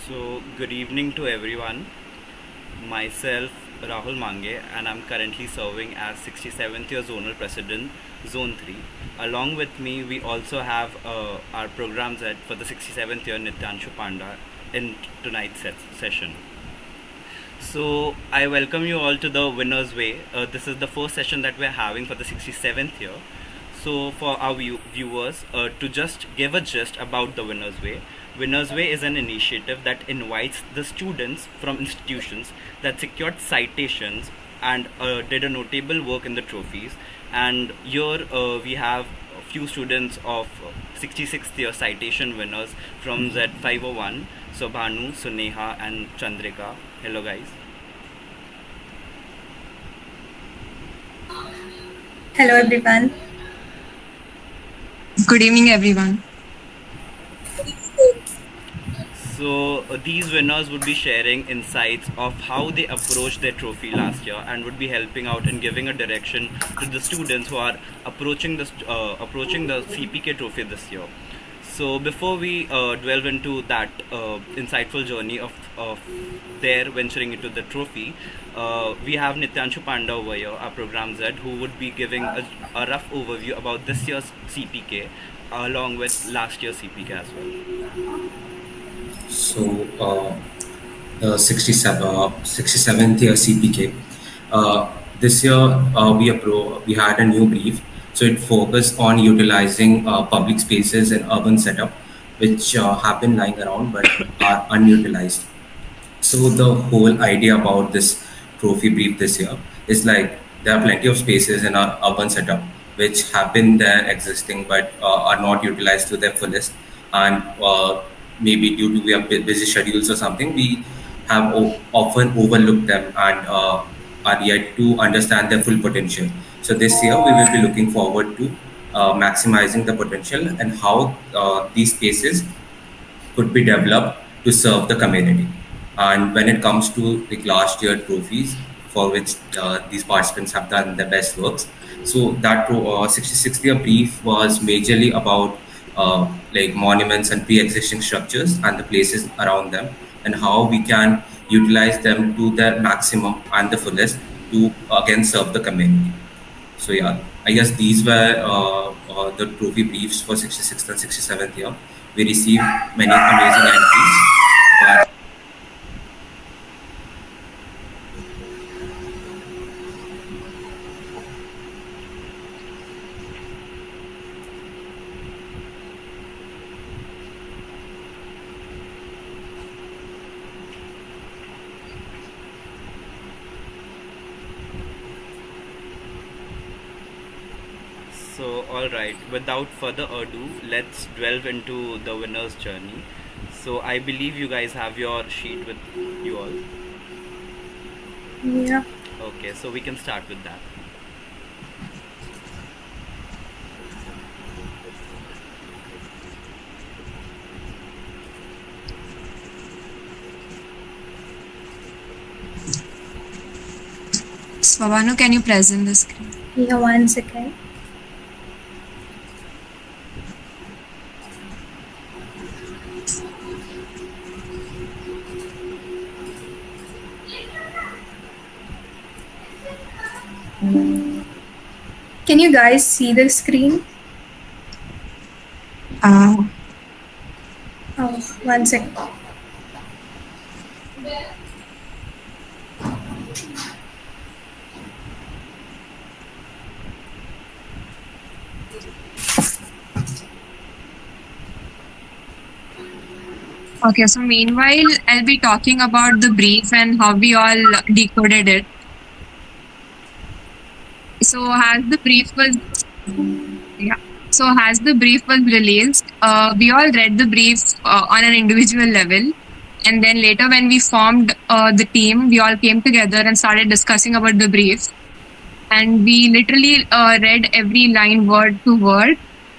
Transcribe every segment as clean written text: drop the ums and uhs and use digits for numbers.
So, good evening to everyone. Myself, Rahul Mange, and I'm currently serving as 67th year Zonal President, Zone 3. Along with me, we also have our programs head for the 67th year, Nityanshu Panda, in tonight's session. So, I welcome you all to the Winner's Way. This is the first session that we're having for the 67th year. So, for our viewers, to just give a gist about the Winner's Way, Winner's Way is an initiative that invites the students from institutions that secured citations and did a notable work in the trophies. And here we have a few students of 66th year citation winners from Z501. So, Bhanu, Suneha, and Chandrika. Hello, guys. Hello everyone. Good evening, everyone. So these winners would be sharing insights of how they approached their trophy last year and would be helping out in giving a direction to the students who are approaching the CPK trophy this year. So before we delve into that insightful journey of their venturing into the trophy, we have Nityanshu Panda over here, our program Z, who would be giving a rough overview about this year's CPK along with last year's CPK as well. So, the 67th year CPK. This year, we had a new brief. So, it focused on utilizing public spaces and urban setup, which have been lying around but are unutilized. So, the whole idea about this trophy brief this year is like there are plenty of spaces in our urban setup which have been there existing but are not utilized to their fullest, and maybe due to we have busy schedules or something, we have often overlooked them and are yet to understand their full potential. So this year we will be looking forward to maximizing the potential and how these spaces could be developed to serve the community. And when it comes to the last year trophies, for which these participants have done their best works, so that 66th year brief was majorly about like monuments and pre-existing structures and the places around them, and how we can utilize them to their maximum and the fullest to again serve the community. So yeah, I guess these were the trophy briefs for 66th and 67th year. We received many amazing entries, but So, alright, without further ado, let's delve into the winner's journey. So, I believe you guys have your sheet with you all. Yeah. Okay, so we can start with that. Swabhanu, can you present the screen? Yeah, 1 second. Can you guys see the screen? Uh, Oh, 1 second. okay, so meanwhile, I'll be talking about the brief and how we all decoded it. So as the brief was, yeah. So as the brief was released, we all read the brief on an individual level, and then later when we formed the team, we all came together and started discussing about the brief, and we literally read every line word to word,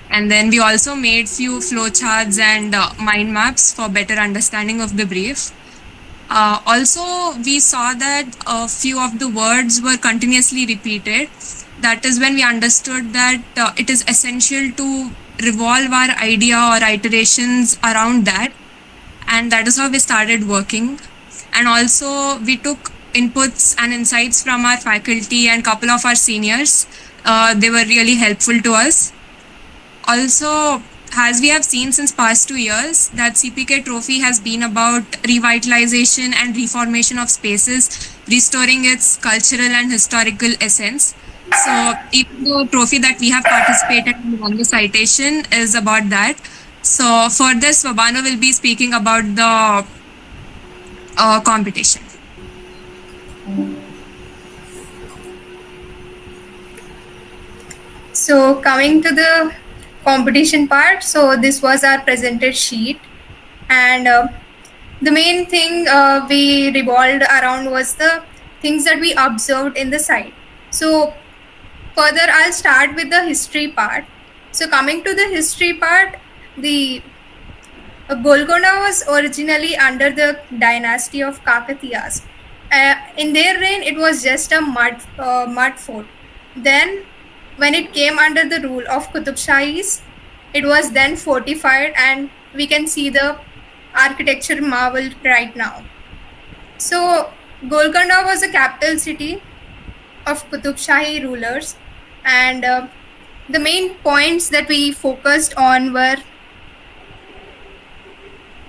and then we also made few flowcharts and mind maps for better understanding of the brief. Also, we saw that a few of the words were continuously repeated. That is when we understood that it is essential to revolve our idea or iterations around that. and that is how we started working. And also we took inputs and insights from our faculty and couple of our seniors. They were really helpful to us. Also, as we have seen since past 2 years, that CPK Trophy has been about revitalization and reformation of spaces, restoring its cultural and historical essence. So even the trophy that we have participated in won the citation is about that. So for this, Swabano will be speaking about the competition. So coming to the competition part, so this was our presented sheet, and the main thing we revolved around was the things that we observed in the site. So further, I'll start with the history part. So coming to the history part, the Golconda was originally under the dynasty of Kakatiyas. In their reign, it was just a mud fort. Then, when it came under the rule of Qutub Shahis, it was then fortified, and we can see the architecture marvel right now. So, Golconda was a capital city of Qutub Shahi rulers, and the main points that we focused on were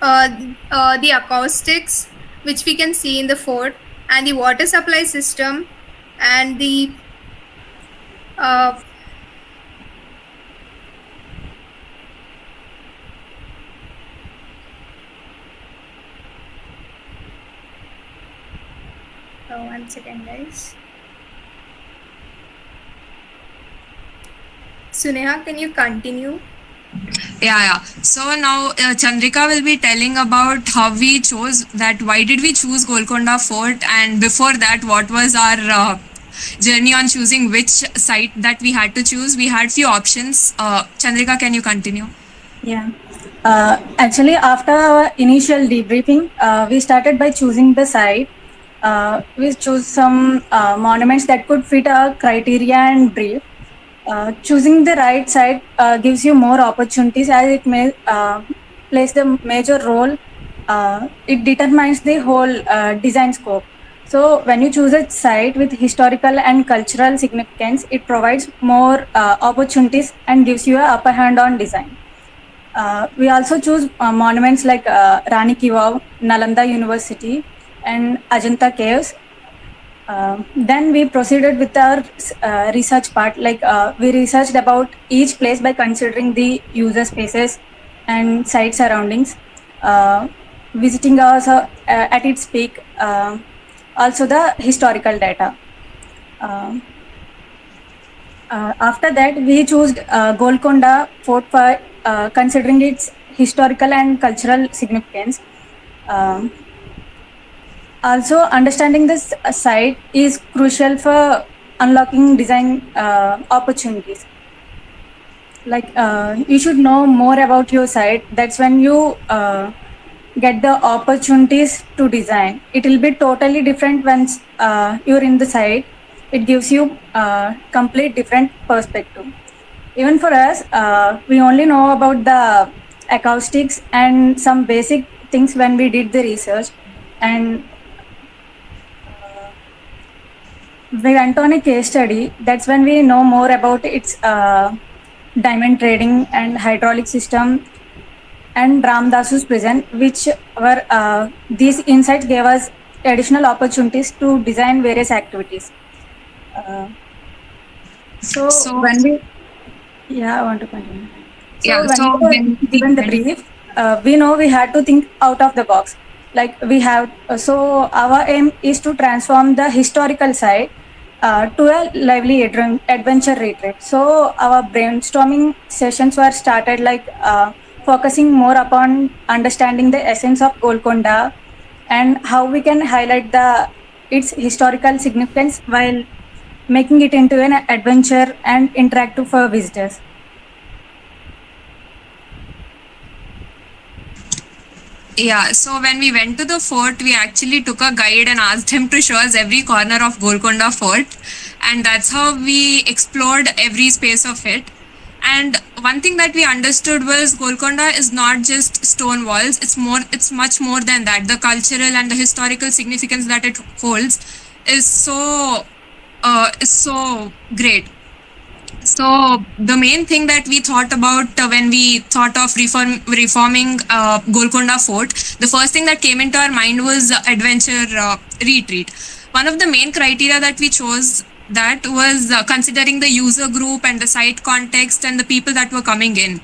the acoustics, which we can see in the fort, and the water supply system, and the one second, guys. Suneha, can you continue? Yeah. So now Chandrika will be telling about how we chose that. Why did we choose Golconda Fort? And before that, what was our journey on choosing which site that we had to choose? We had few options. Chandrika, can you continue? Yeah. Actually, after our initial debriefing, we started by choosing the site. We chose some monuments that could fit our criteria and brief. Choosing the right site gives you more opportunities, as it may plays the major role. It determines the whole design scope. So when you choose a site with historical and cultural significance, it provides more opportunities and gives you an upper hand on design. We also choose monuments like Rani Ki Vav, Nalanda University, and Ajanta Caves. Then we proceeded with our research part. We researched about each place by considering the user spaces and site surroundings, visiting also at its peak, also the historical data. After that, we chose Golconda Fort for considering its historical and cultural significance. Also, understanding this site is crucial for unlocking design opportunities. You should know more about your site. That's when you get the opportunities to design. It will be totally different once you're in the site. It gives you complete different perspective. Even for us, we only know about the acoustics and some basic things when we did the research, and we went on a case study. That's when we know more about its diamond trading and hydraulic system and Ramdasu's prison, which were these insights gave us additional opportunities to design various activities. When we, I want to continue. When we were given the brief, we know we had to think out of the box. Our aim is to transform the historical site to a lively adventure retreat. So our brainstorming sessions were started focusing more upon understanding the essence of Golconda and how we can highlight its historical significance while making it into an adventure and interactive for visitors. Yeah, so when we went to the fort, we actually took a guide and asked him to show us every corner of Golconda Fort. And that's how we explored every space of it. And one thing that we understood was Golconda is not just stone walls. It's much more than that. The cultural and the historical significance that it holds is so great. So the main thing that we thought about when we thought of reforming Golconda Fort, the first thing that came into our mind was adventure retreat. One of the main criteria that we chose that was considering the user group and the site context and the people that were coming in.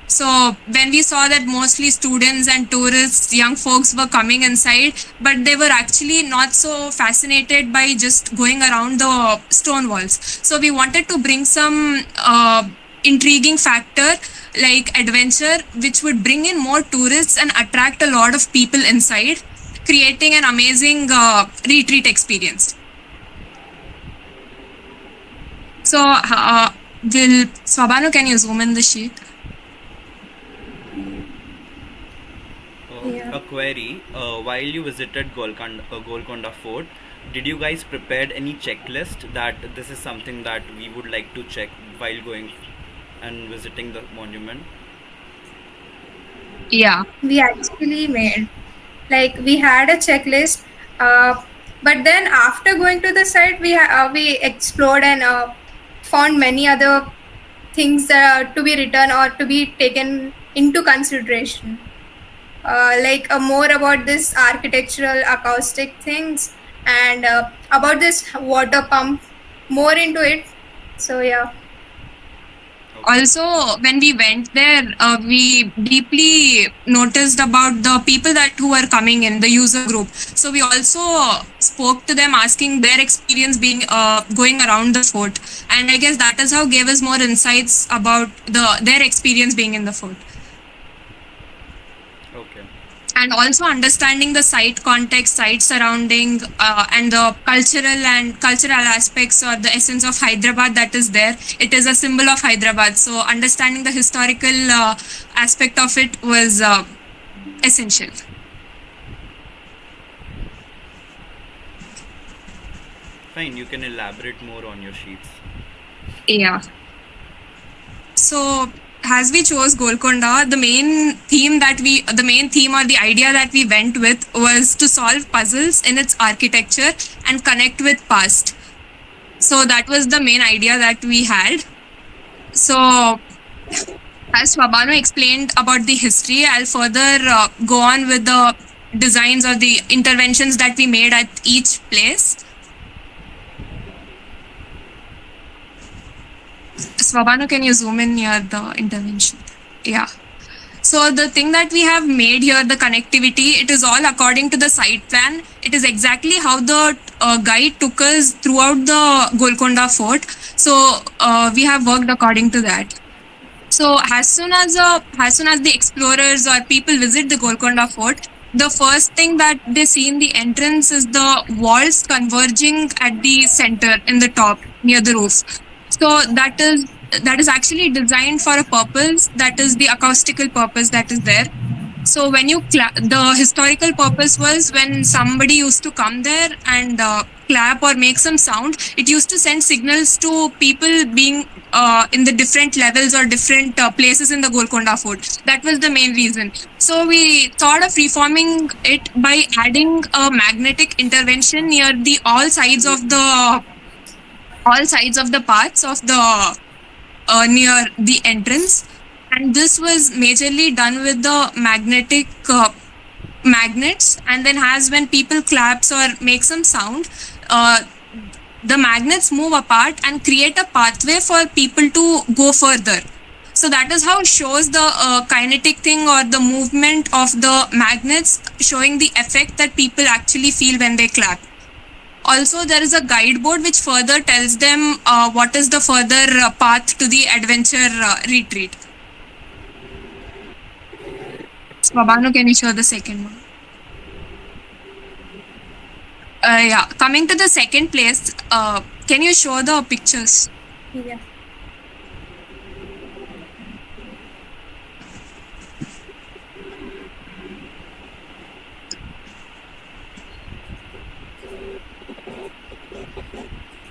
So when we saw that mostly students and tourists, young folks were coming inside, but they were actually not so fascinated by just going around the stone walls. So we wanted to bring some intriguing factor like adventure, which would bring in more tourists and attract a lot of people inside, creating an amazing retreat experience. So Swabanu, can you zoom in the sheet? A query, while you visited Golconda Fort, did you guys prepared any checklist that this is something that we would like to check while going and visiting the monument? Yeah. We actually made, like, we had a checklist, but then after going to the site, we explored and found many other things to be written or to be taken into consideration. Like more about this architectural acoustic things and about this water pump, more into it. So yeah. Also, when we went there, we deeply noticed about the people who were coming in, the user group. So we also spoke to them, asking their experience being going around the fort, and I guess that is how gave us more insights about their experience being in the fort. Okay. And also understanding the site context, site surrounding, and the cultural aspects or the essence of Hyderabad that is there. It is a symbol of Hyderabad. So understanding the historical aspect of it was essential. Fine, you can elaborate more on your sheets. Yeah. So as we chose Golconda, the main theme or the idea that we went with was to solve puzzles in its architecture and connect with past. So that was the main idea that we had. So as Swabanu explained about the history, I'll further go on with the designs or the interventions that we made at each place. Swabanu, can you zoom in near the intervention? Yeah. So the thing that we have made here, the connectivity, it is all according to the site plan. It is exactly how the guide took us throughout the Golconda Fort. So we have worked according to that. So as soon as the explorers or people visit the Golconda Fort, the first thing that they see in the entrance is the walls converging at the center in the top near the roof. So that is actually designed for a purpose, that is the acoustical purpose that is there. So when the historical purpose was when somebody used to come there and clap or make some sound, it used to send signals to people being in the different levels or different places in the Golconda Fort. That was the main reason. So we thought of reforming it by adding a magnetic intervention near all sides of the paths of the near the entrance, and this was majorly done with the magnetic magnets. And then when people claps or make some sound, the magnets move apart and create a pathway for people to go further. So that is how it shows the kinetic thing or the movement of the magnets, showing the effect that people actually feel when they clap. Also, there is a guide board which further tells them what is the further path to the adventure retreat. Swabanu, can you show the second one? Yeah, coming to the second place, can you show the pictures? Yeah.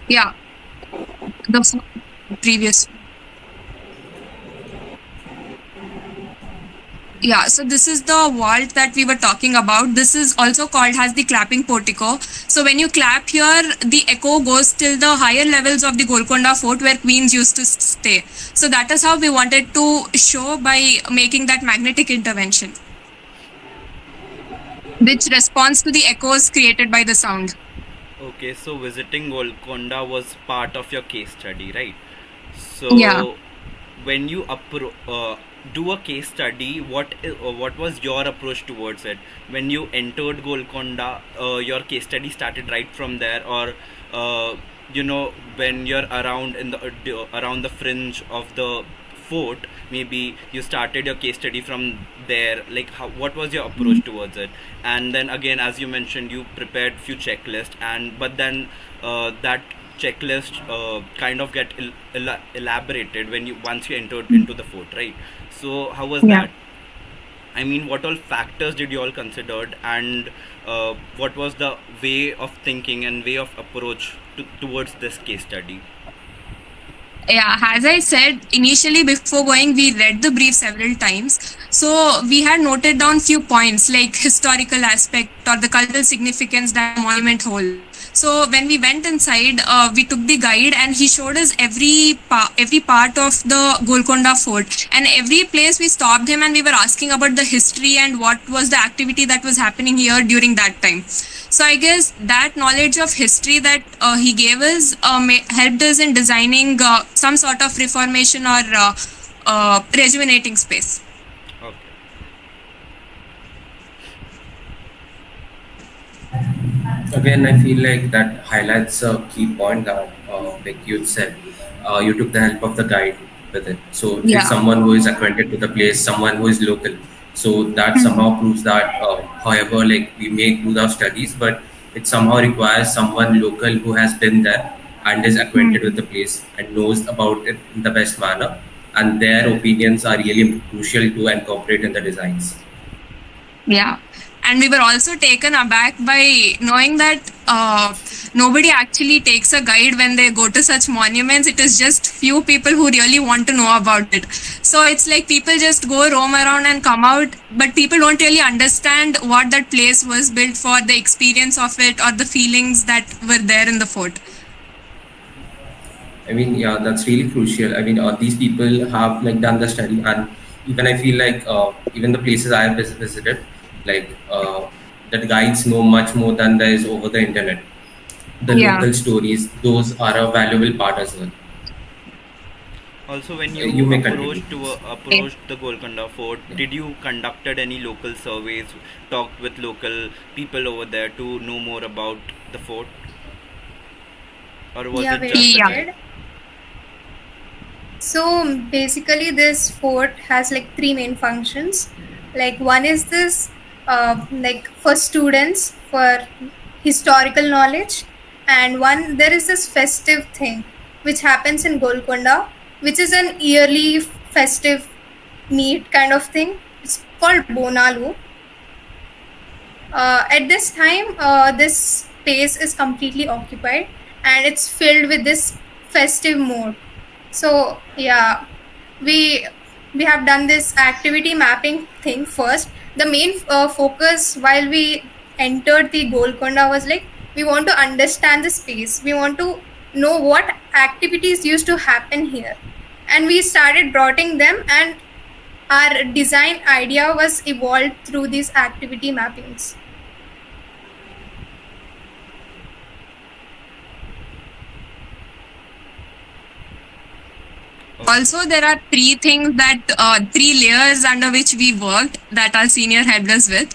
Yeah, the previous. Yeah, so this is the vault that we were talking about. This is also called as the clapping portico. So when you clap here, the echo goes till the higher levels of the Golconda Fort where queens used to stay. So that is how we wanted to show by making that magnetic intervention, which responds to the echoes created by the sound. Okay, so visiting Golconda was part of your case study, right? Yeah. So when you do a case study, what was your approach towards it? When you entered Golconda, your case study started right from there, or when you're around around the fringe of the fort, maybe you started your case study from there. Like, what was your approach towards it? And then again, as you mentioned, you prepared few checklists, and but then that checklist kind of get elaborated when you once you entered into the fort, right? So how was Yeah. that? I mean, what all factors did you all considered, and what was the way of thinking and way of approach towards this case study? Yeah, as I said initially before going, we read the brief several times. So we had noted down few points like historical aspect or the cultural significance that the monument holds. So when we went inside, we took the guide and he showed us every part of the Golconda Fort, and every place we stopped him and we were asking about the history and what was the activity that was happening here during that time. So I guess that knowledge of history that he gave us helped us in designing some sort of reformation or rejuvenating space. Okay. Again, I feel like that highlights a key point that, like you said, you took the help of the guide with it. So it's Yeah. someone who is acquainted to the place, someone who is local. So that somehow proves that, however, like we may do our studies, but it somehow requires someone local who has been there and is acquainted with the place and knows about it in the best manner. And their opinions are really crucial to incorporate in the designs. Yeah. And we were also taken aback by knowing that nobody actually takes a guide when they go to such monuments. It is just few people who really want to know about it. So it's like people just go roam around and come out, but people don't really understand what that place was built for, the experience of it, or the feelings that were there in the fort. I mean, yeah, that's really crucial. I mean, these people have like done the study, and even I feel like even the places I have visited, like that guides know much more than there is over the internet. The Yeah. local stories, those are a valuable part as well. Also, when You you may continue. approached the Golconda Fort, did you conducted any local surveys, talked with local people over there to know more about the fort, or was Yeah, it we just a Yeah. guide? So basically, this fort has like three main functions. Like one is this, like for students for historical knowledge, and one there is this festive thing which happens in Golconda, which is an yearly festive meet kind of thing. It's called Bonalu. At this time, this space is completely occupied and it's filled with this festive mood. So yeah, we we have done this activity mapping thing first. The main focus while we entered the Golconda was like we want to understand the space. We want to know what activities used to happen here, and we started plotting them. And our design idea was evolved through these activity mappings. Also, there are three layers under which we worked that our senior helped us with.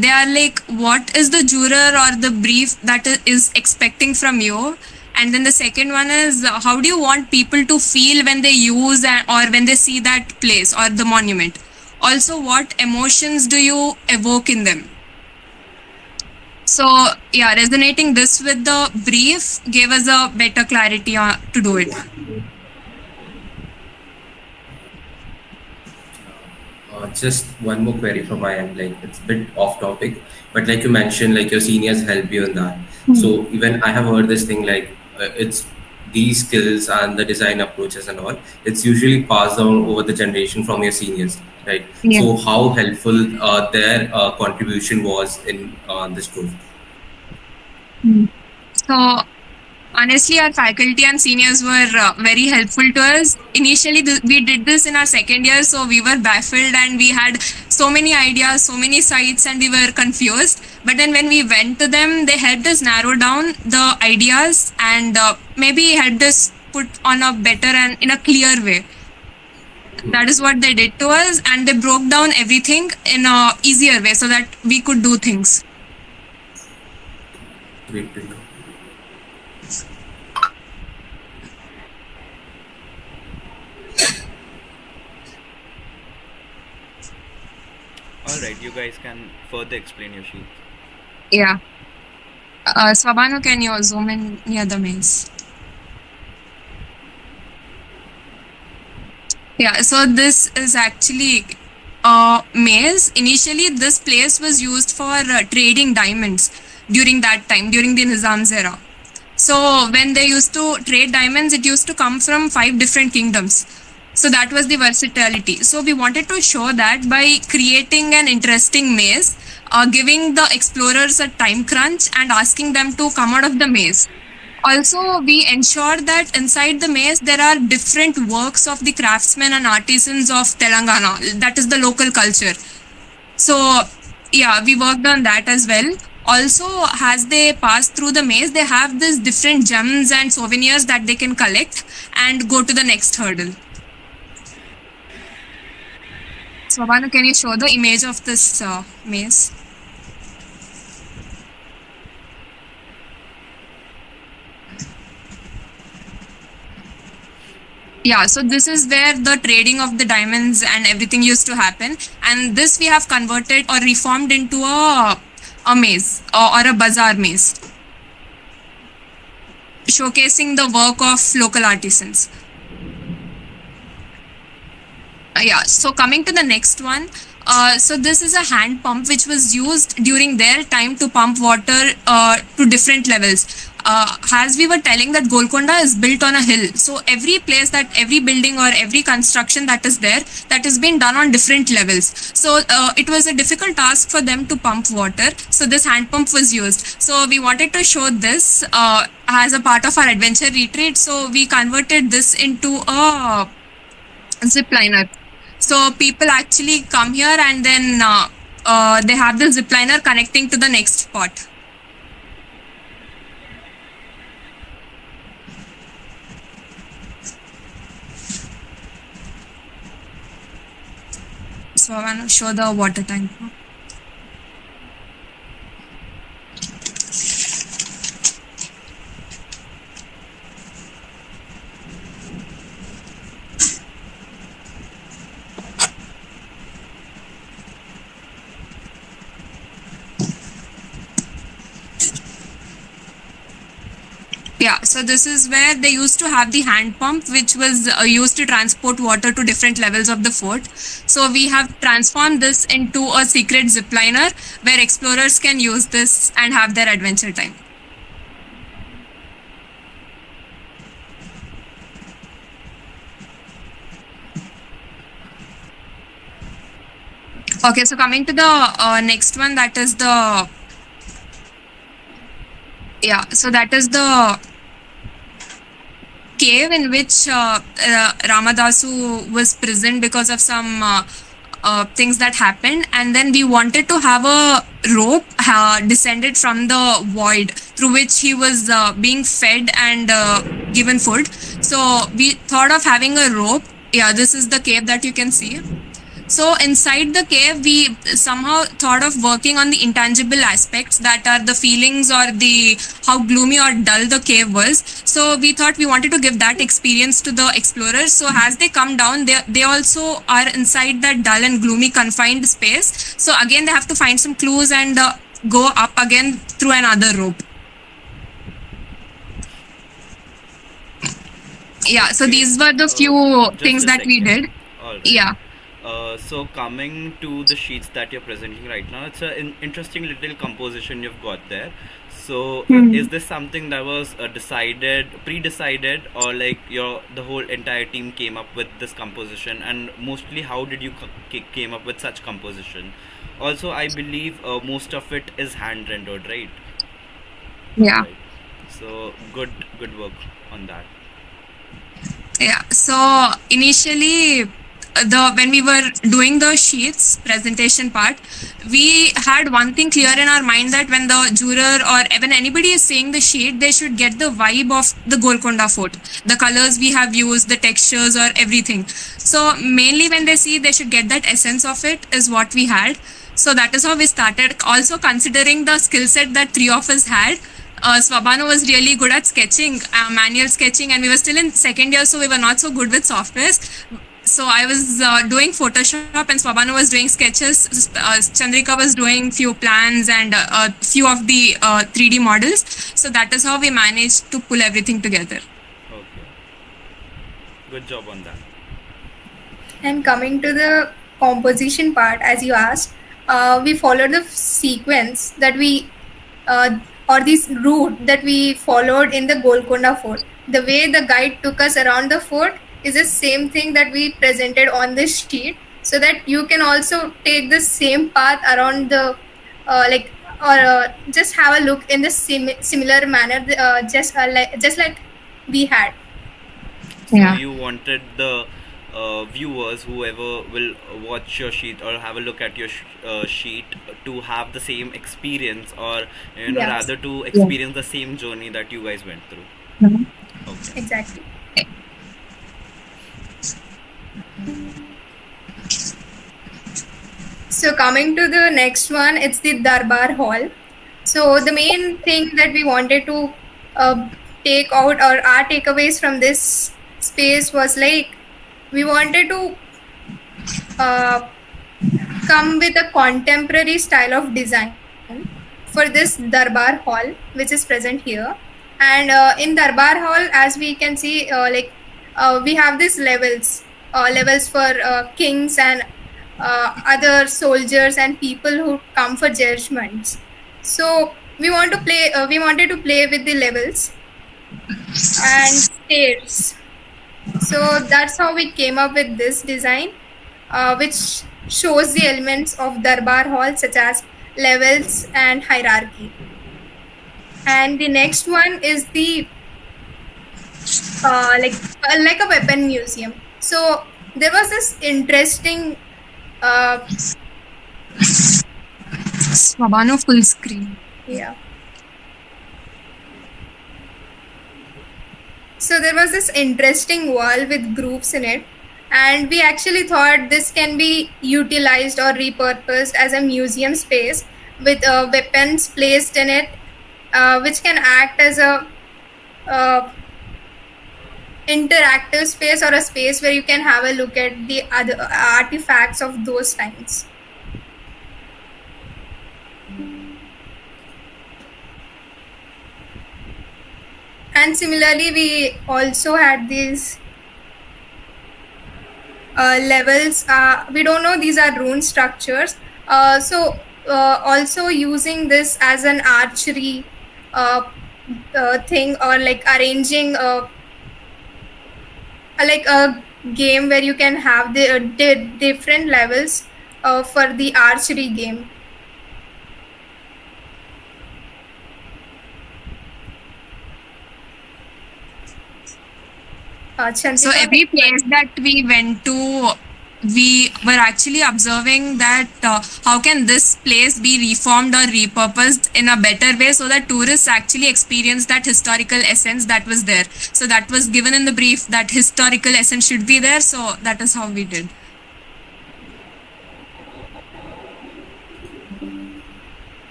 They are like, what is the juror or the brief that is expecting from you? And then the second one is, how do you want people to feel when they use or when they see that place or the monument? Also, what emotions do you evoke in them? So, yeah, resonating this with the brief gave us a better clarity to do it. Just one more query from my end. Like it's a bit off topic, but like you mentioned, like your seniors help you in that. So even I have heard this thing like it's these skills and the design approaches and all, it's usually passed down over the generation from your seniors, right? Yeah. So how helpful their contribution was in this proof? So honestly, our faculty and seniors were very helpful to us. Initially, we did this in our second year, so we were baffled and we had so many ideas, so many sites, and we were confused. But then when we went to them, they helped us narrow down the ideas and maybe helped us put on a better and in a clear way. That is what they did to us, and they broke down everything in a easier way so that we could do things. Great to know. Alright, you guys can further explain your sheet. Yeah. Swabanu, can you zoom in near the maze? Yeah, so this is actually a maze. Initially, this place was used for trading diamonds during that time, during the Nizam's era. So when they used to trade diamonds, it used to come from 5 different kingdoms. So that was the versatility. So we wanted to show that by creating an interesting maze, giving the explorers a time crunch and asking them to come out of the maze. Also, we ensured that inside the maze, there are different works of the craftsmen and artisans of Telangana. That is the local culture. So, yeah, we worked on that as well. Also, as they pass through the maze, they have these different gems and souvenirs that they can collect and go to the next hurdle. So, Banu, can you show the image of this maze? Yeah, so this is where the trading of the diamonds and everything used to happen. And this we have converted or reformed into a maze or a bazaar maze, showcasing the work of local artisans. Yeah, so coming to the next one. So this is a hand pump which was used during their time to pump water to different levels. As we were telling that Golconda is built on a hill. So every place that every building or every construction that is there, that has been done on different levels. So it was a difficult task for them to pump water. So this hand pump was used. So we wanted to show this as a part of our adventure retreat. So we converted this into a zip liner. So people actually come here and then they have the zip liner connecting to the next spot. So I want to show the water tank. Yeah, so this is where they used to have the hand pump, which was used to transport water to different levels of the fort. So we have transformed this into a secret zipliner where explorers can use this and have their adventure time. Okay, so coming to the next one, that is the so that is the cave in which Ramadasu was prisoned because of some things that happened, and then we wanted to have a rope descended from the void through which he was being fed and given food. So we thought of having a rope. Yeah, this is the cave that you can see. So inside the cave, we somehow thought of working on the intangible aspects, that are the feelings or the how gloomy or dull the cave was. So we thought we wanted to give that experience to the explorers. So as they come down, they also are inside that dull and gloomy confined space. So again, they have to find some clues and go up again through another rope. Yeah, so these were the few things that we did. Alright. Yeah. So coming to the sheets that you're presenting right now, it's an interesting little composition you've got there. So is this something that was pre-decided, or like the whole entire team came up with this composition? And mostly, how did you came up with such composition? Also, I believe most of it is hand rendered, right? Yeah. Right. So good work on that. Yeah. So initially, when we were doing the sheets presentation part, we had one thing clear in our mind, that when the juror or when anybody is seeing the sheet, they should get the vibe of the Golconda Fort, the colors we have used, the textures or everything. So mainly when they see, they should get that essence of it, is what we had. So that is how we started. Also considering the skill set that three of us had, Swabano was really good at sketching, manual sketching, and we were still in second year, so we were not so good with softwares. So I was doing Photoshop, and Swabano was doing sketches. Chandrika was doing few plans and a few of the 3D models. So that is how we managed to pull everything together. Okay. Good job on that. And coming to the composition part, as you asked, we followed the sequence that we or this route that we followed in the Golconda Fort. The way the guide took us around the fort is the same thing that we presented on this sheet, so that you can also take the same path around the just have a look in the similar manner, just like we had. So Yeah. you wanted the viewers, whoever will watch your sheet or have a look at your sheet, to have the same experience, or Yes. rather to experience the same journey that you guys went through. Mhm. Okay. Exactly. So coming to the next one, it's the Darbar Hall. So the main thing that we wanted to take out, or our takeaways from this space, was like we wanted to come with a contemporary style of design for this Darbar Hall, which is present here. And in Darbar Hall, as we can see, we have these levels for kings and other soldiers and people who come for judgments. So we wanted to play with the levels and stairs. So that's how we came up with this design, which shows the elements of Darbar Hall, such as levels and hierarchy. And the next one is the like a weapon museum. So there was this interesting Swabano full screen. yeah. So there was this interesting wall with grooves in it, and we actually thought this can be utilized or repurposed as a museum space with weapons placed in it, which can act as a interactive space, or a space where you can have a look at the other artifacts of those times. And similarly, we also had these levels. We don't know, these are rune structures. Also using this as an archery thing, or like arranging like a game where you can have the different levels for the archery game. So Chantika, every place that we went to, we were actually observing that how can this place be reformed or repurposed in a better way, so that tourists actually experience that historical essence that was there. So that was given in the brief, that historical essence should be there. So that is how we did.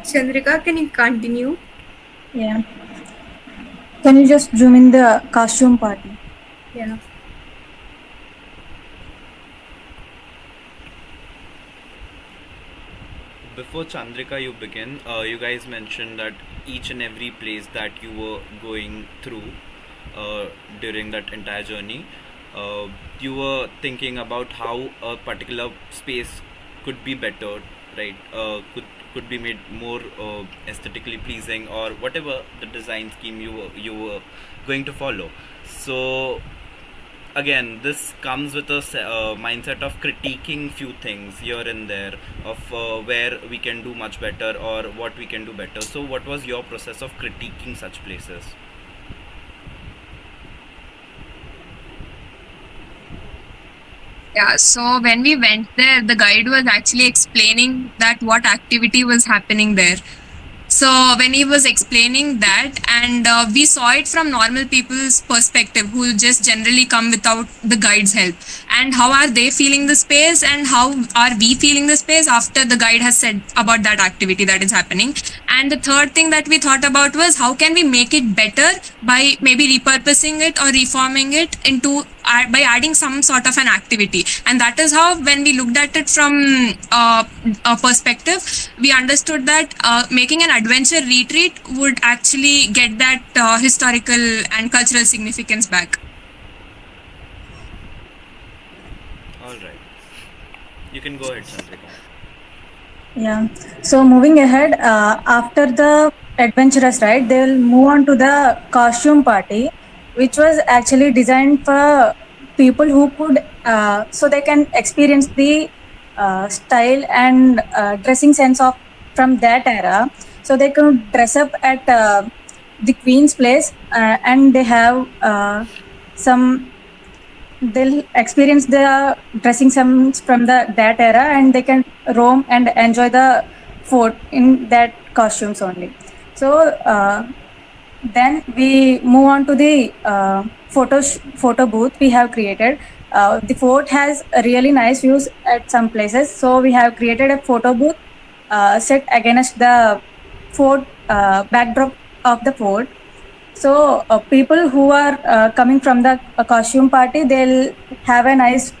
Chandrika, can you continue? Yeah. Can you just zoom in the costume part? Yeah. Before Chandrika, you begin, you guys mentioned that each and every place that you were going through during that entire journey, you were thinking about how a particular space could be better, right? Could be made more aesthetically pleasing, or whatever the design scheme you were going to follow. So again, this comes with a mindset of critiquing few things here and there, of where we can do much better or what we can do better. So what was your process of critiquing such places? Yeah, so when we went there, the guide was actually explaining that what activity was happening there. So when he was explaining that, and we saw it from normal people's perspective who just generally come without the guide's help, and how are they feeling the space, and how are we feeling the space after the guide has said about that activity that is happening. And the third thing that we thought about was how can we make it better by maybe repurposing it or reforming it into by adding some sort of an activity. And that is how, when we looked at it from a perspective, we understood that making an adventure retreat would actually get that historical and cultural significance back. All right, you can go ahead, Chandrika. Yeah. So moving ahead, after the adventurous ride, they will move on to the costume party, which was actually designed for people who could, so they can experience the style and dressing sense of from that era. So they could dress up at the Queen's place, and they have some. They'll experience the dressing sense from that era, and they can roam and enjoy the fort in that costumes only. So then we move on to the photo booth we have created. The fort has really nice views at some places, so we have created a photo booth set against the fort backdrop of the fort. So people who are coming from the costume party, they'll have a nice,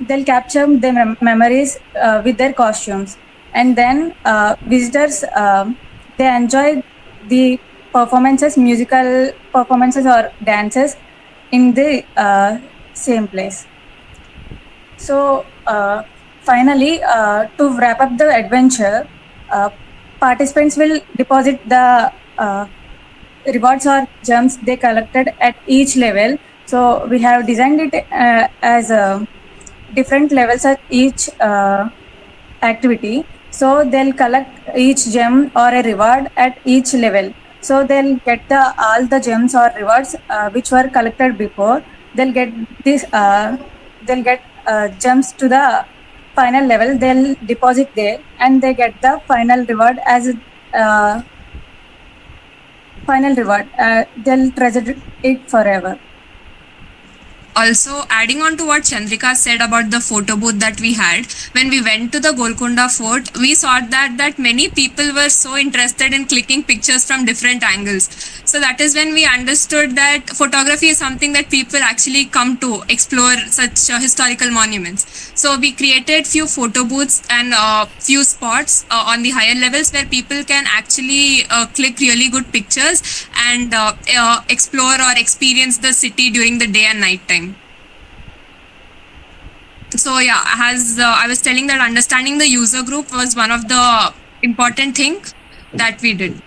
they'll capture the memories with their costumes. And then visitors, they enjoy the performances, musical performances or dances in the same place. So finally, to wrap up the adventure, participants will deposit the rewards or gems they collected at each level. So we have designed it as different levels at each activity. So they'll collect each gem or a reward at each level. So they'll get all the gems or rewards which were collected before. They'll get this. They'll get gems to the final level. They'll deposit there, and they get the final reward as final reward. They'll treasure it forever. Also, adding on to what Chandrika said about the photo booth that we had, when we went to the Golconda Fort, we saw that many people were so interested in clicking pictures from different angles. So that is when we understood that photography is something that people actually come to explore such historical monuments. So we created few photo booths and few spots on the higher levels where people can actually click really good pictures and explore or experience the city during the day and night time. So yeah, as I was telling, that understanding the user group was one of the important things that we did.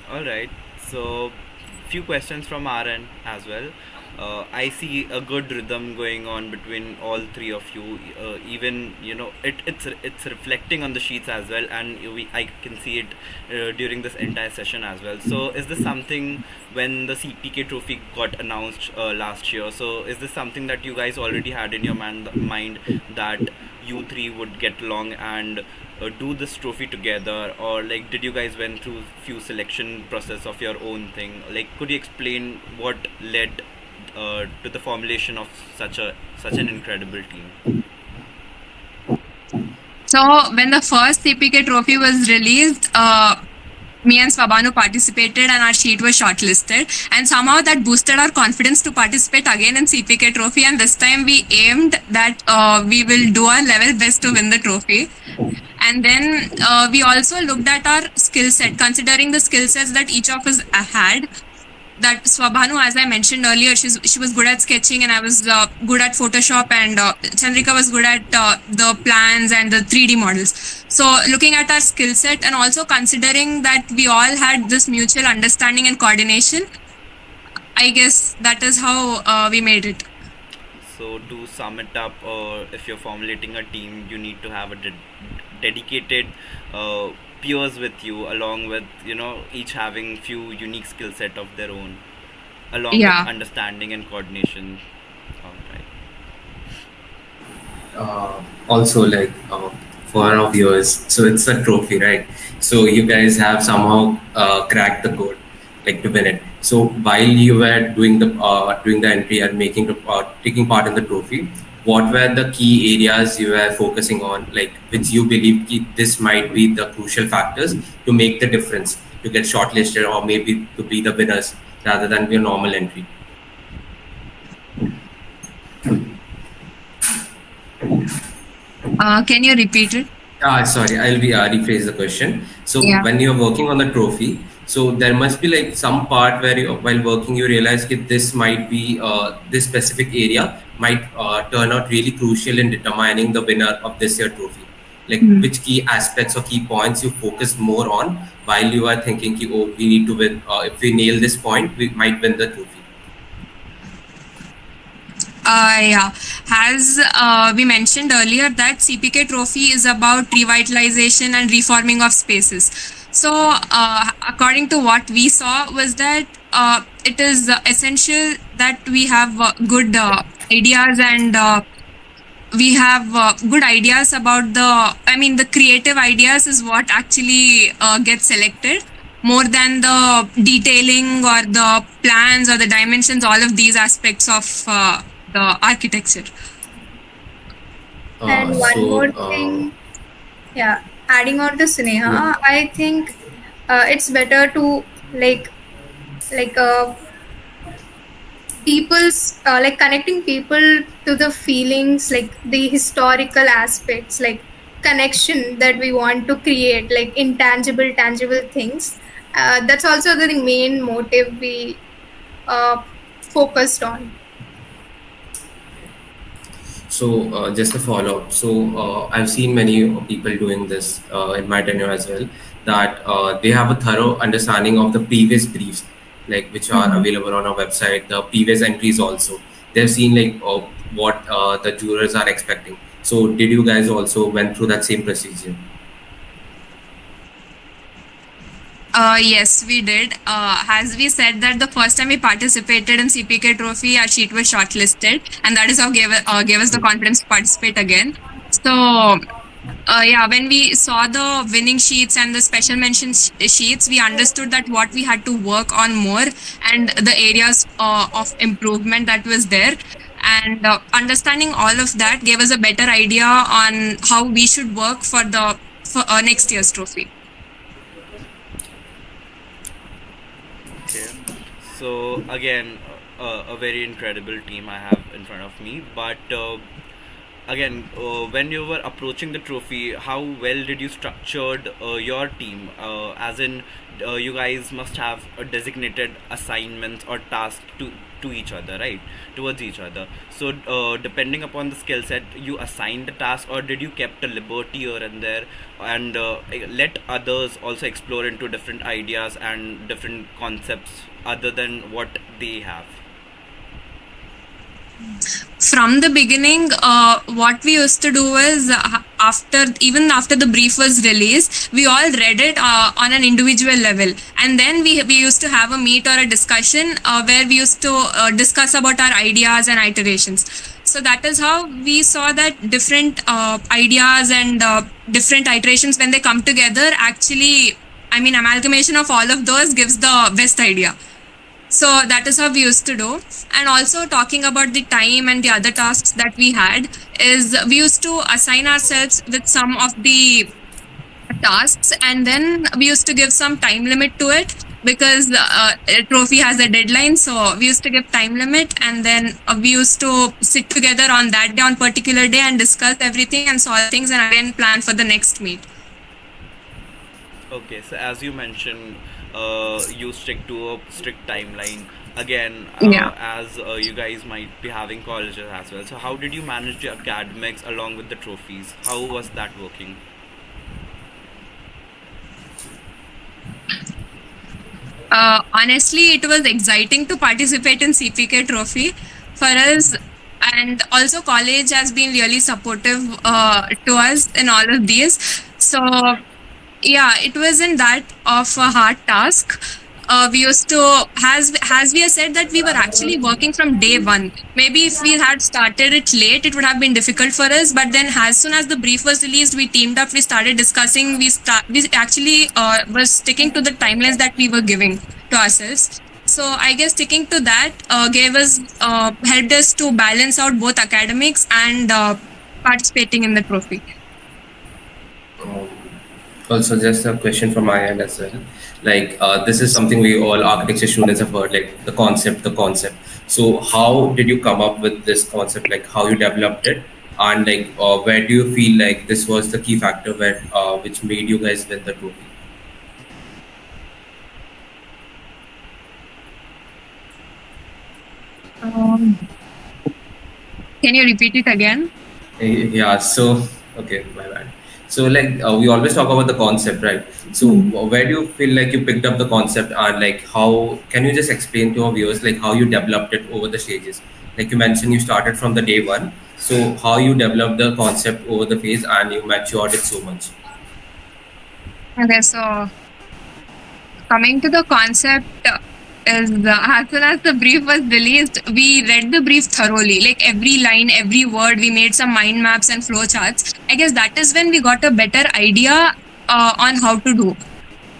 All right, so few questions from our end as well. I see a good rhythm going on between all three of you. Even it's reflecting on the sheets as well, and I can see it during this entire session as well. So is this something, when the CPK trophy got announced last year? So is this something that you guys already had in your mind that you three would get along and do this trophy together, or like did you guys went through few selection process of your own thing? Like, could you explain what led to the formulation of such an incredible team? So when the first CPK trophy was released, me and Swabhanu participated and our sheet was shortlisted. And somehow that boosted our confidence to participate again in CPK Trophy. And this time we aimed that we will do our level best to win the trophy. And then we also looked at our skill set, considering the skill sets that each of us had. That Swabhanu, as I mentioned earlier, she was good at sketching, and I was good at Photoshop, and Chandrika was good at the plans and the 3D models. So looking at our skill set and also considering that we all had this mutual understanding and coordination, I guess that is how we made it. So to sum it up, if you're formulating a team, you need to have a dedicated peers with you, along with each having few unique skill set of their own, along with understanding and coordination. All right. Also, like for our viewers, so it's a trophy, right? So you guys have somehow cracked the code, like to win it. So while you were doing the entry and taking part in the trophy, what were the key areas you were focusing on, like which you believe this might be the crucial factors to make the difference to get shortlisted or maybe to be the winners rather than be a normal entry? Can you repeat it? Sorry, I'll rephrase the question. So when you're working on the trophy, so there must be like some part where while working you realize that this might be this specific area might turn out really crucial in determining the winner of this year trophy. Like which key aspects or key points you focus more on while you are thinking, oh, we need to win. If we nail this point, we might win the trophy. As we mentioned earlier, that CPK Trophy is about revitalization and reforming of spaces. So according to what we saw was that it is essential that we have good ideas and we have good ideas about the creative ideas is what actually gets selected, more than the detailing or the plans or the dimensions, all of these aspects of the architecture. And one more thing, adding on to Sneha, I think it's better to people's connecting people to the feelings, like the historical aspects, like connection that we want to create, like intangible, tangible things. That's also the main motive we focused on. So just a follow-up. So I've seen many people doing this in my tenure as well, that they have a thorough understanding of the previous briefs, like which are available on our website, the previous entries also. They've seen like what the jurors are expecting. So did you guys also went through that same procedure? Yes, we did. As we said that the first time we participated in CPK Trophy, our sheet was shortlisted, and that is how gave us the confidence to participate again. So, when we saw the winning sheets and the special mention sheets, we understood that what we had to work on more and the areas of improvement that was there. And understanding all of that gave us a better idea on how we should work for next year's trophy. Okay, so again, a very incredible team I have in front of me. But again, when you were approaching the trophy, how well did you structured your team? As in, you guys must have a designated assignments or tasks to each other, right? Towards each other. So depending upon the skill set, you assigned the task, or did you kept a liberty here and there, and let others also explore into different ideas and different concepts other than what they have? From the beginning, what we used to do is after the brief was released, we all read it on an individual level, and then we used to have a meet or a discussion where we used to discuss about our ideas and iterations. So that is how we saw that different ideas and different iterations, when they come together, actually, amalgamation of all of those gives the best idea. So that is how we used to do. And also talking about the time and the other tasks that we had, is we used to assign ourselves with some of the tasks, and then we used to give some time limit to it because a trophy has a deadline. So we used to give time limit, and then we used to sit together on that day, on particular day, and discuss everything and solve things, and again plan for the next meet. Okay, so as you mentioned, you stick to a strict timeline. Again, Yeah. as you guys might be having colleges as well. So how did you manage the academics along with the trophies? How was that working? Honestly, it was exciting to participate in CPK Trophy for us, and also college has been really supportive to us in all of these. So yeah, it wasn't that of a hard task. We used to, as we have said, that we were actually working from day one. Maybe if we had started it late, it would have been difficult for us. But then, as soon as the brief was released, we teamed up. We started discussing. We actually was sticking to the timelines that we were giving to ourselves. So I guess sticking to that helped us to balance out both academics and participating in the trophy. Also, just a question from my end as well. Like, this is something we all architecture students have heard, like the concept. So, how did you come up with this concept? Like, how you developed it, and like, where do you feel like this was the key factor where which made you guys win the trophy? Can you repeat it again? Yeah. So, okay, my bad. So, like, we always talk about the concept, right? So, where do you feel like you picked up the concept, and like, how can you just explain to our viewers like how you developed it over the stages? Like you mentioned, you started from the day one. So, how you developed the concept over the phase, and you matured it so much. Okay, so coming to the concept is as soon as the brief was released, we read the brief thoroughly, like every line, every word. We made some mind maps and flow charts. I guess that is when we got a better idea on how to do,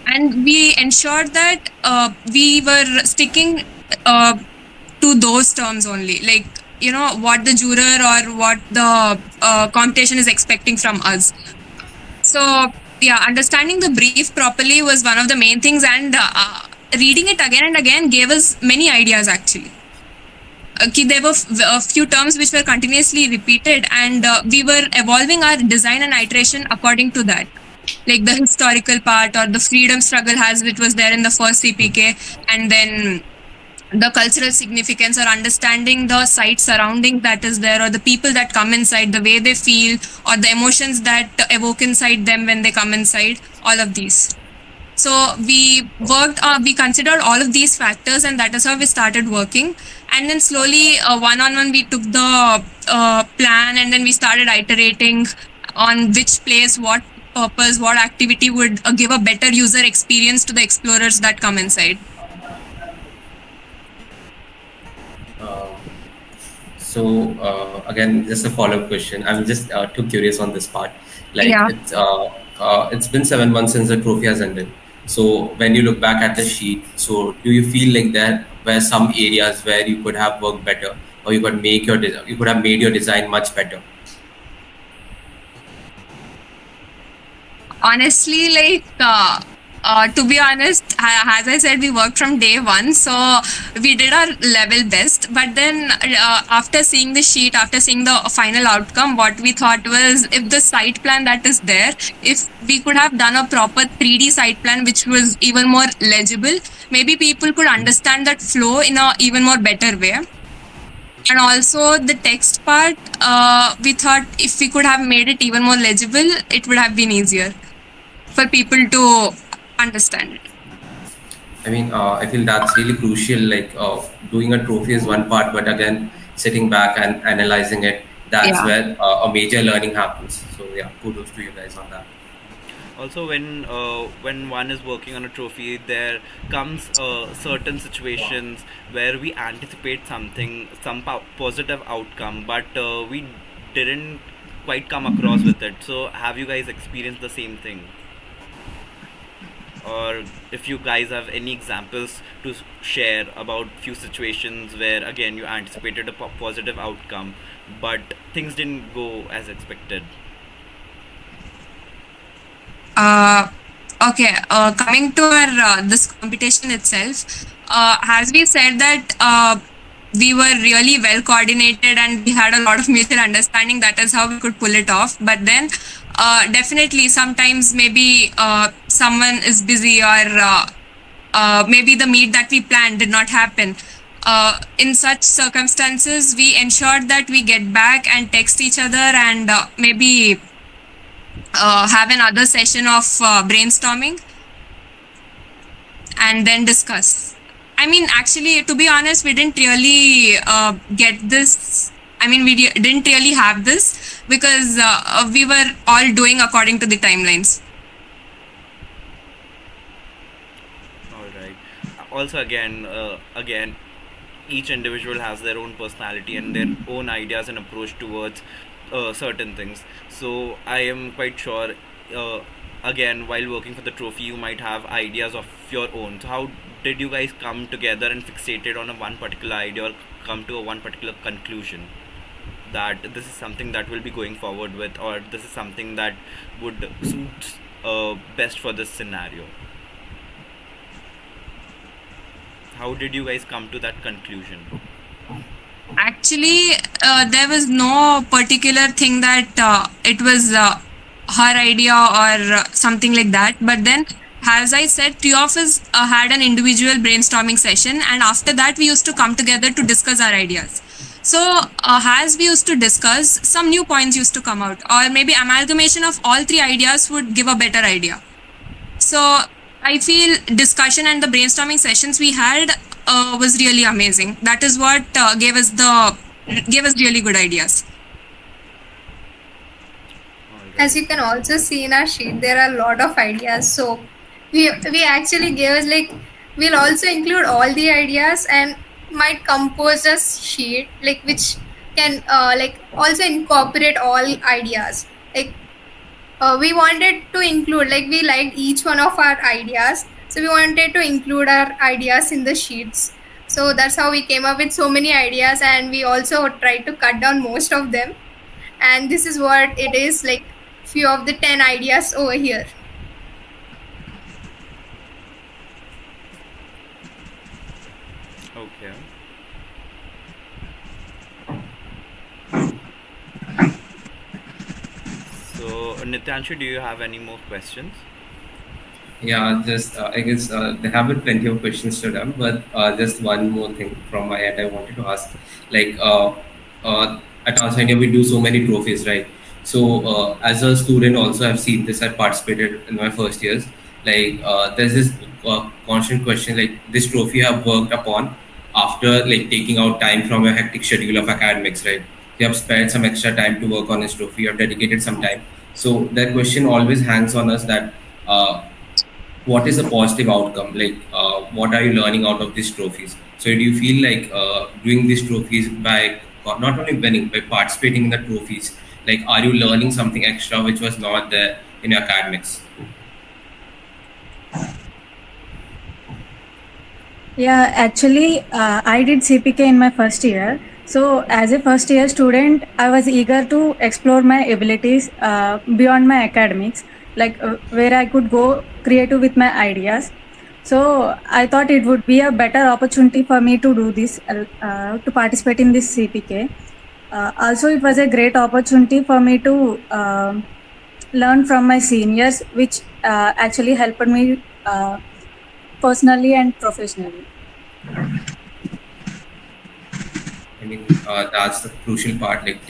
and we ensured that we were sticking to those terms only, like what the juror or what the competition is expecting from us. So yeah, understanding the brief properly was one of the main things, and reading it again and again gave us many ideas actually. There were a few terms which were continuously repeated, and we were evolving our design and iteration according to that. Like the historical part or the freedom struggle which was there in the first CPK, and then the cultural significance or understanding the site surrounding that is there, or the people that come inside, the way they feel, or the emotions that evoke inside them when they come inside, all of these. So we considered all of these factors, and that is how we started working. And then slowly, one-on-one, we took the plan, and then we started iterating on which place, what purpose, what activity would give a better user experience to the explorers that come inside. So again, just a follow-up question. I'm just too curious on this part. Like Yeah. it's been 7 months since the trophy has ended. So when you look back at the sheet, so do you feel like there were some areas where you could have worked better, or you could you could have made your design much better? Honestly, like to be honest, as I said, we worked from day one, so we did our level best. But then after seeing the sheet, after seeing the final outcome, what we thought was, if the site plan that is there, if we could have done a proper 3D site plan which was even more legible, maybe people could understand that flow in a even more better way. And also the text part, we thought if we could have made it even more legible, it would have been easier for people to understand it. I mean, I feel that's really crucial. Like doing a trophy is one part, but again, sitting back and analyzing it, that's Yeah. where a major learning happens. So yeah, kudos to you guys on that. Also, when one is working on a trophy, there comes certain situations where we anticipate something, some positive outcome, but we didn't quite come across with it. So have you guys experienced the same thing? Or if you guys have any examples to share about few situations where again you anticipated a positive outcome, but things didn't go as expected. Okay, coming to our this competition itself, as we said that we were really well coordinated and we had a lot of mutual understanding. That is how we could pull it off. But then, definitely, sometimes maybe someone is busy or maybe the meet that we planned did not happen. In such circumstances, we ensured that we get back and text each other and maybe have another session of brainstorming and then discuss. I mean, actually, to be honest, we didn't really get this. I mean, we didn't really have this because we were all doing according to the timelines. All right. Also, again, each individual has their own personality and their own ideas and approach towards certain things. So I am quite sure, again, while working for the trophy, you might have ideas of your own. So how did you guys come together and fixated on a one particular idea or come to a one particular conclusion that this is something that will be going forward with, or this is something that would suit best for this scenario? How did you guys come to that conclusion? Actually, there was no particular thing that it was her idea or something like that. But then, as I said, three of us had an individual brainstorming session, and after that, we used to come together to discuss our ideas. So, as we used to discuss, some new points used to come out, or maybe amalgamation of all three ideas would give a better idea. So, I feel discussion and the brainstorming sessions we had was really amazing. That is what gave us really good ideas. As you can also see in our sheet, there are a lot of ideas. So we actually gave us like, we'll also include all the ideas and might compose a sheet like which can like also incorporate all ideas. Like we wanted to include, like we liked each one of our ideas, so we wanted to include our ideas in the sheets. So that's how we came up with so many ideas, and we also tried to cut down most of them. And this is what it is, like few of the 10 ideas over here. Okay. So, Nityanshu, do you have any more questions? Yeah, just I guess there have been plenty of questions to them, but just one more thing from my end I wanted to ask. Like at Answer India, we do so many trophies, right? So as a student, also I've seen this. I participated in my first years. Like there's this constant question, like this trophy I've worked upon after like taking out time from your hectic schedule of academics, right? You have spared some extra time to work on this trophy. You have dedicated some time. So that question always hangs on us that. What is a positive outcome, like what are you learning out of these trophies? So do you feel like doing these trophies by not only winning, by participating in the trophies, like are you learning something extra which was not there in your academics? Yeah, actually, I did CPK in my first year. So, as a first year student, I was eager to explore my abilities beyond my academics, like where I could go creative with my ideas. So, I thought it would be a better opportunity for me to do this, to participate in this CPK. Also, it was a great opportunity for me to learn from my seniors, which actually helped me personally and professionally. I mean, that's the crucial part, like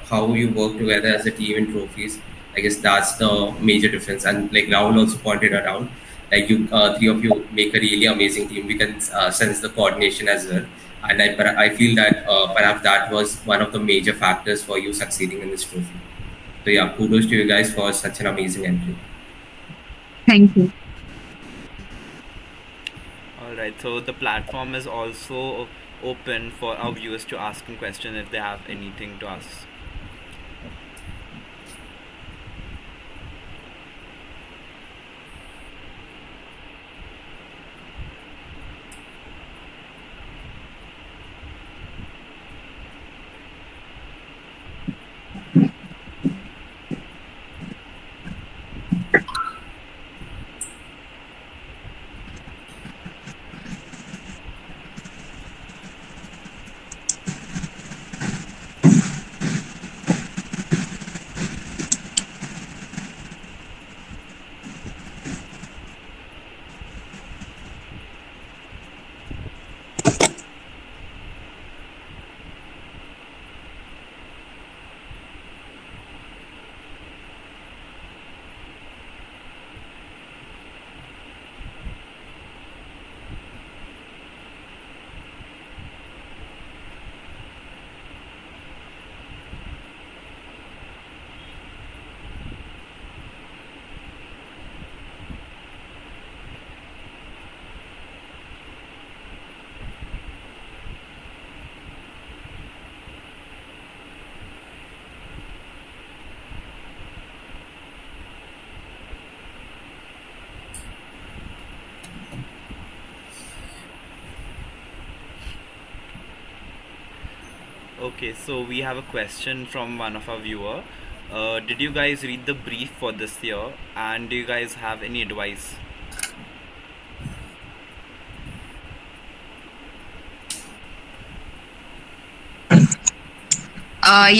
how you work together as a team in trophies. I guess that's the major difference. And like Rahul also pointed it out, like you, three of you make a really amazing team. We can sense the coordination as well. And I feel that perhaps that was one of the major factors for you succeeding in this trophy. So yeah, kudos to you guys for such an amazing entry. Thank you. Alright, so the platform is also open for our viewers to ask a question if they have anything to ask. Okay, so we have a question from one of our viewer. Did you guys read the brief for this year, and do you guys have any advice?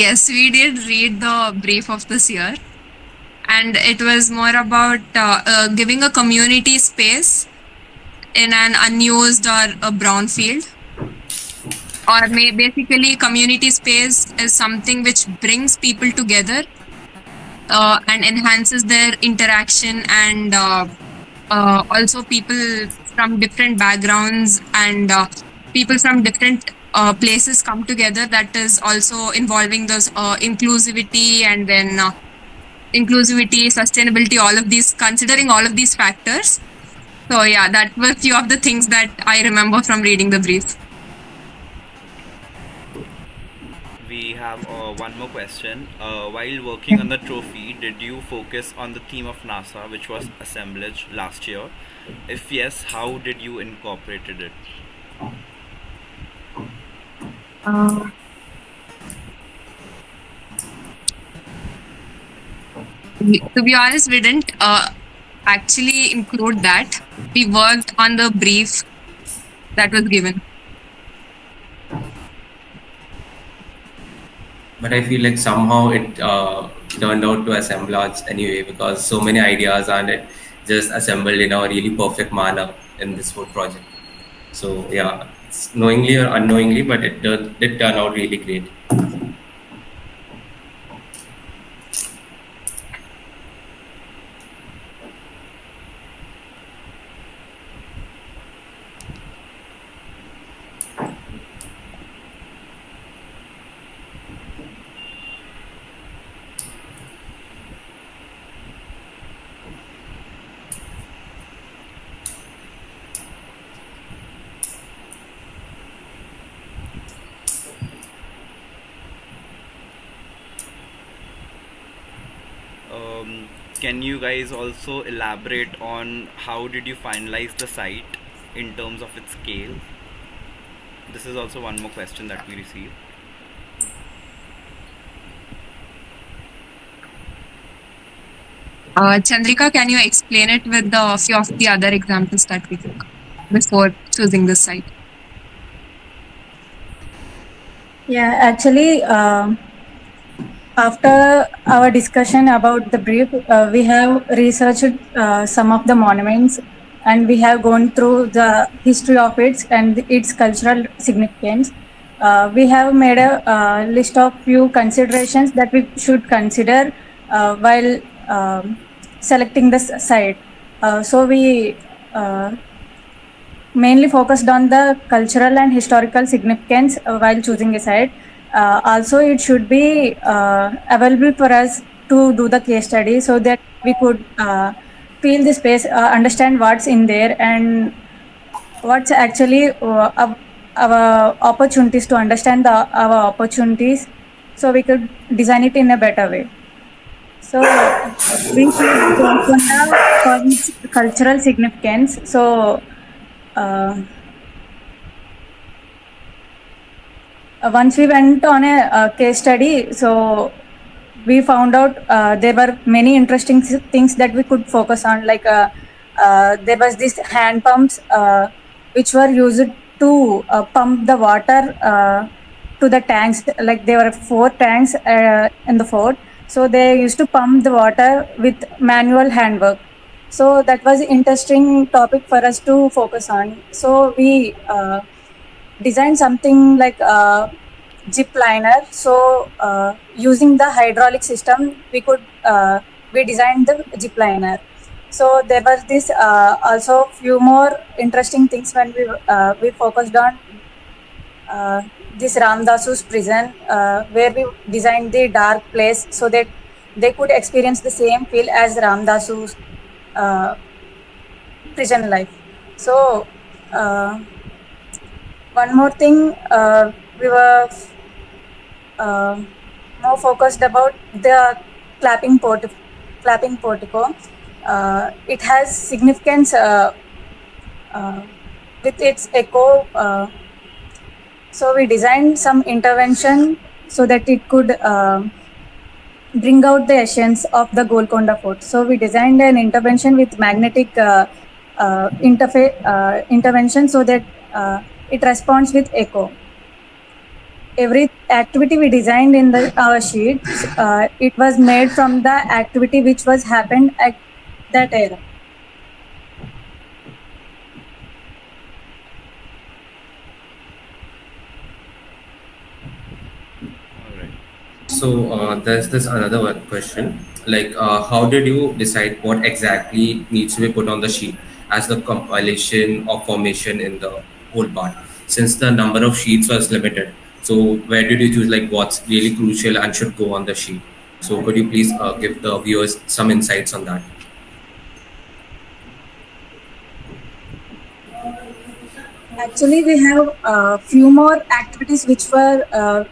Yes, we did read the brief of this year, and it was more about giving a community space in an unused or a brown field. Or basically, community space is something which brings people together and enhances their interaction, and also people from different backgrounds and people from different places come together. That is also involving those inclusivity, and then inclusivity, sustainability, all of these, considering all of these factors. So yeah, that were few of the things that I remember from reading the brief. We have one more question. While working on the trophy, did you focus on the theme of NASA, which was assemblage last year? If yes, how did you incorporated it? To be honest, we didn't actually include that. We worked on the brief that was given. But I feel like somehow it turned out to assemblage anyway, because so many ideas and it just assembled in a really perfect manner in this whole project. So yeah, it's knowingly or unknowingly, but it did turn out really great. Can you guys also elaborate on how did you finalize the site in terms of its scale? This is also one more question that we received. Chandrika, can you explain it with the few of the other examples that we took before choosing this site? Yeah, actually, after our discussion about the brief, we have researched some of the monuments, and we have gone through the history of it and its cultural significance. We have made a list of few considerations that we should consider while selecting the site. So we mainly focused on the cultural and historical significance while choosing a site. Also, it should be available for us to do the case study so that we could feel the space, understand what's in there, and what's actually our opportunities, to understand our opportunities, so we could design it in a better way. So we choose Golconda for its cultural significance. So once we went on a case study, so we found out there were many interesting things that we could focus on. Like there was this hand pumps which were used to pump the water to the tanks. Like there were 4 tanks in the fort, so they used to pump the water with manual handwork. So that was an interesting topic for us to focus on. So we designed something like zip liner. So using the hydraulic system, we designed the zip liner. So there was this also few more interesting things when we focused on this Ramdasu's prison, where we designed the dark place so that they could experience the same feel as Ramdasu's prison life. So one more thing, we were more focused about the clapping portico. It has significance with its echo So we designed some intervention so that it could bring out the essence of the Golconda Fort. So we designed an intervention with magnetic intervention so that it responds with echo. Every activity we designed in our sheet, it was made from the activity which was happened at that era. All right. So there's this another question, like how did you decide what exactly needs to be put on the sheet as the compilation or formation in the whole part? Since the number of sheets was limited, so where did you choose like what's really crucial and should go on the sheet? So could you please give the viewers some insights on that? Actually, we have a few more activities which were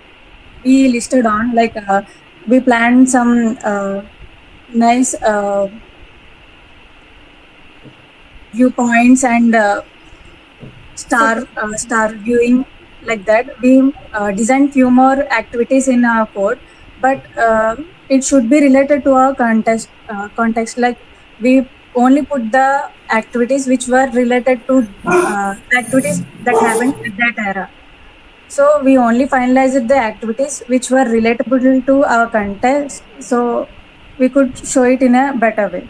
we listed on, like we planned some nice viewpoints and star viewing, like that. We designed few more activities in our code, but it should be related to our context. Like we only put the activities which were related to activities that happened at that era. So we only finalized the activities which were relatable to our context, so we could show it in a better way.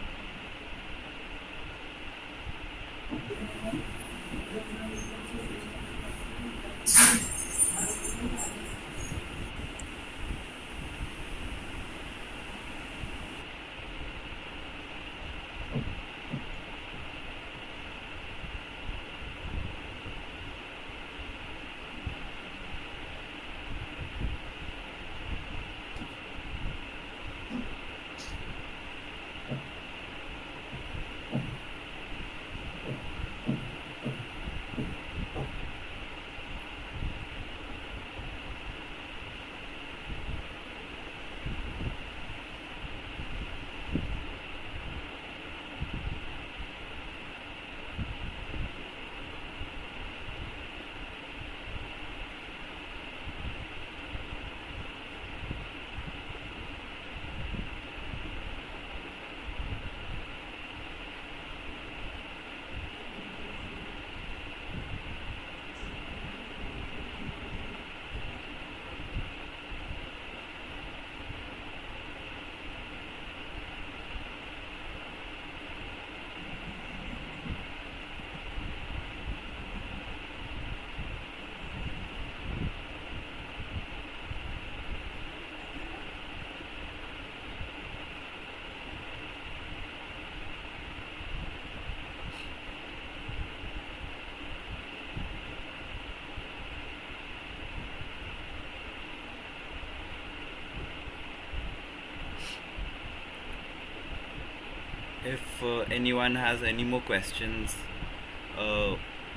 If anyone has any more questions,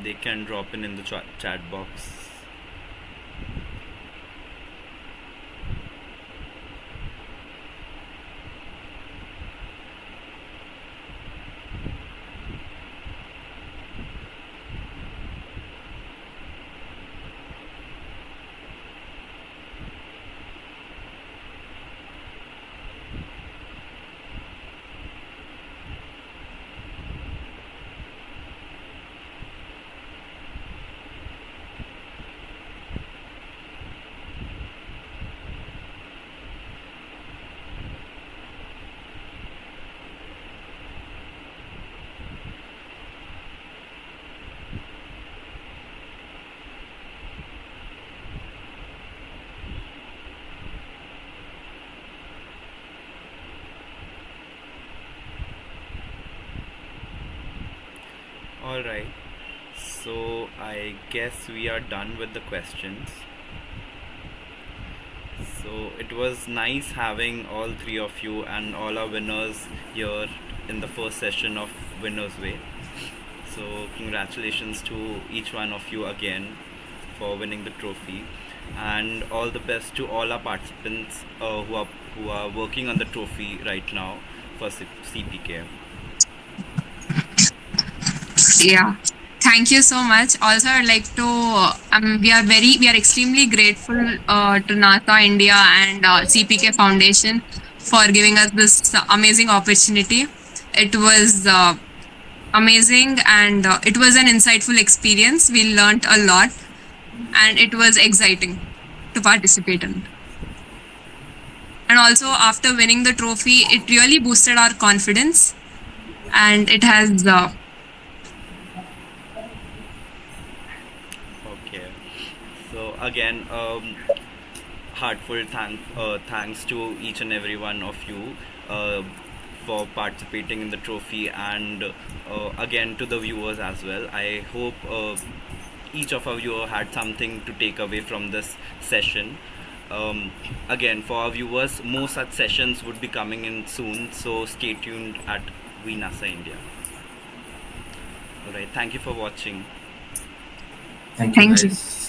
they can drop in the chat box. Alright, so I guess we are done with the questions. So it was nice having all three of you and all our winners here in the first session of Winners Way. So congratulations to each one of you again for winning the trophy, and all the best to all our participants who are working on the trophy right now for CPK. Yeah. Thank you so much. Also, I'd like to. We are extremely grateful to NASA India and CPK Foundation for giving us this amazing opportunity. It was amazing and it was an insightful experience. We learned a lot, and it was exciting to participate in. And also, after winning the trophy, it really boosted our confidence, and it has. Okay. So again, heartfelt thanks to each and every one of you for participating in the trophy, and again to the viewers as well. I hope each of our viewers had something to take away from this session. Again, for our viewers, more such sessions would be coming in soon, so stay tuned at VNASA India. Alright, thank you for watching. Thank you, Thank you. guys.